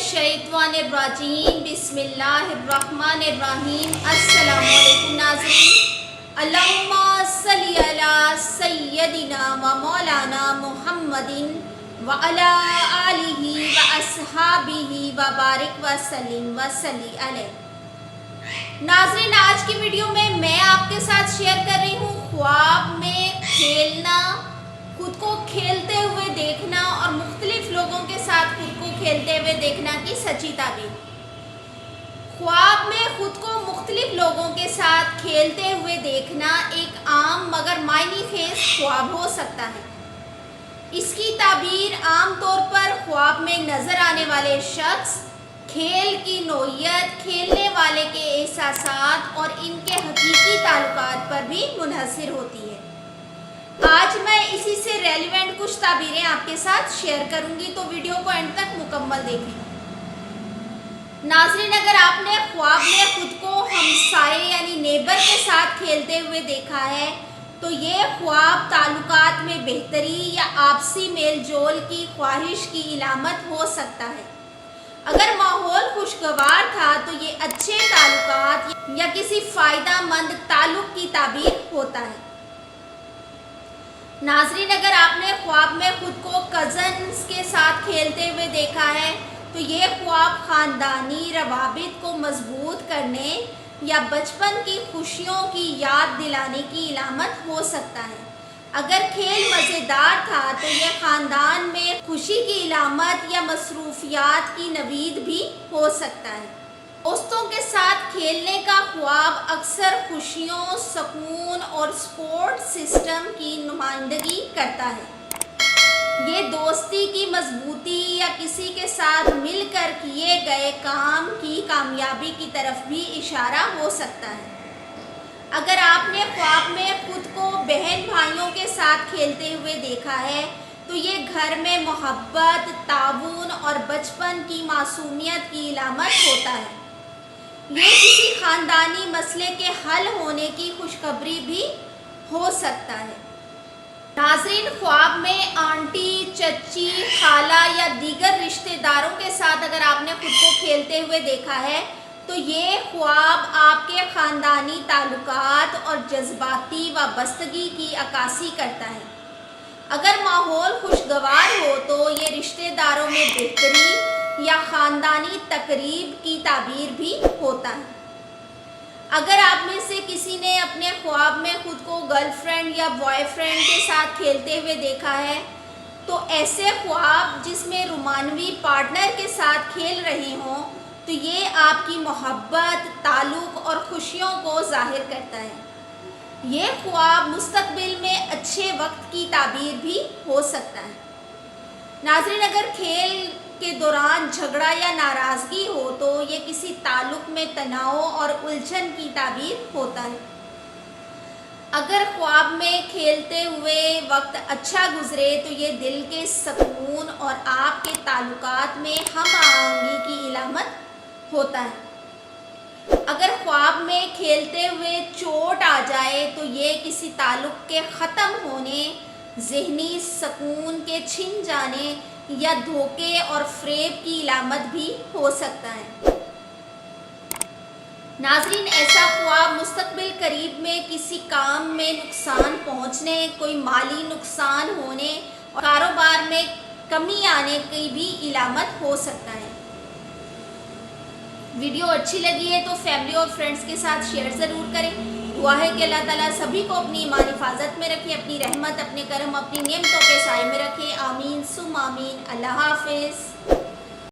मिनश्शैतानिर्रजीम बिस्मिल्लाहिर्रहमानिर्रहीम। अस्सलाम वालेकुम नाज़रीन। अल्लाहुम्मा सल्ली अला सय्यदिना व मौलाना मुहम्मदिन व अला आलिहि व अस्हाबिहि व बारिक व सल्लिम व सल्ली अलैहि। नाज़रीन, आज की वीडियो में मैं आपके साथ शेयर कर रही हूँ ख्वाब में खेलना, खुद को खेलते हुए देखना और मुख्तलिफ लोगों के साथ खुद को खेलते हुए देखना की सच्ची ताबीर। ख्वाब में खुद को मुख्तलिफ लोगों के साथ खेलते हुए देखना एक आम मगर मायनी खेज ख्वाब हो सकता है। इसकी ताबीर आम तौर पर ख्वाब में नज़र आने वाले शख्स, खेल की नौइयत, खेलने वाले के एहसासात और इनके हकीकी ताल्लुकात पर भी मुनहसर होती है। आज मैं इसी से रेलिवेंट कुछ ताबीरें आपके साथ शेयर करूंगी, तो वीडियो को एंड तक मुकम्मल देखें। नाज़रीन, अगर आपने ख्वाब में खुद को हमसाये यानी नेबर के साथ खेलते हुए देखा है तो ये ख्वाब ताल्लुकात में बेहतरी या आपसी मेल जोल की ख्वाहिश की इलामत हो सकता है। अगर माहौल खुशगवार था तो ये अच्छे ताल्लुकात या किसी फ़ायदा मंद ताल्लुक की ताबीर होता है। नाज़रीन, अगर आपने ख्वाब में खुद को कज़न्स के साथ खेलते हुए देखा है तो ये ख्वाब ख़ानदानी रवाबित को मजबूत करने या बचपन की खुशियों की याद दिलाने की इलामत हो सकता है। अगर खेल मज़ेदार था तो ये ख़ानदान में खुशी की इलामत या मसरूफियात की नवीद भी हो सकता है। दोस्तों के साथ खेलने का ख्वाब अक्सर खुशियों, सुकून और सपोर्ट सिस्टम की नुमाइंदगी करता है। ये दोस्ती की मजबूती या किसी के साथ मिलकर किए गए काम की कामयाबी की तरफ भी इशारा हो सकता है। अगर आपने ख्वाब में खुद को बहन भाइयों के साथ खेलते हुए देखा है तो ये घर में मोहब्बत, ताउन और बचपन की मासूमियत की इलामत होता है। ये किसी ख़ानदानी मसले के हल होने की खुशखबरी भी हो सकता है। नाज़रीन, ख्वाब में आंटी, चची, खाला या दीगर रिश्तेदारों के साथ अगर आपने खुद को खेलते हुए देखा है तो ये ख्वाब आपके ख़ानदानी ताल्लुकात और जज्बाती वाबस्तगी की अक्कासी करता है। अगर माहौल खुशगवार हो तो ये रिश्तेदारों में बेहतरी या ख़ानदानी तकरीब की ताबीर भी होता है। अगर आप में से किसी ने अपने ख्वाब में खुद को गर्लफ्रेंड या बॉयफ्रेंड के साथ खेलते हुए देखा है तो ऐसे ख्वाब जिसमें रोमानवी पार्टनर के साथ खेल रहे हों तो ये आपकी मोहब्बत, ताल्लुक़ और खुशियों को ज़ाहिर करता है। ये ख्वाब मुस्तक़बिल में अच्छे वक्त की ताबीर भी हो सकता है। नाज़रीन, अगर खेल के दौरान झगड़ा या नाराज़गी हो तो ये किसी ताल्लुक़ में तनाव और उलझन की ताबीर होता है। अगर ख्वाब में खेलते हुए वक्त अच्छा गुजरे तो ये दिल के सुकून और आपके ताल्लुकात में हम आहंगी की इलामत होता है। अगर ख्वाब में खेलते हुए चोट आ जाए तो ये किसी ताल्लुक़ के ख़त्म होने, ज़हनी सुकून के छिन जाने या धोखे और फ़रेब की इलामत भी हो सकता है। नाज़रीन, ऐसा ख्वाब मुस्तक़बिल करीब में किसी काम में नुकसान पहुँचने, कोई माली नुकसान होने और कारोबार में कमी आने की भी इलामत हो सकता है। वीडियो अच्छी लगी है तो फैमिली और फ्रेंड्स के साथ शेयर ज़रूर करें। दुआ है कि अल्लाह ताला सभी को अपनी ईमान हिफाजत में रखे, अपनी रहमत, अपने करम, अपनी नेमतों के साए में रखे। आमीन सुम आमीन। अल्लाह हाफ़िज़।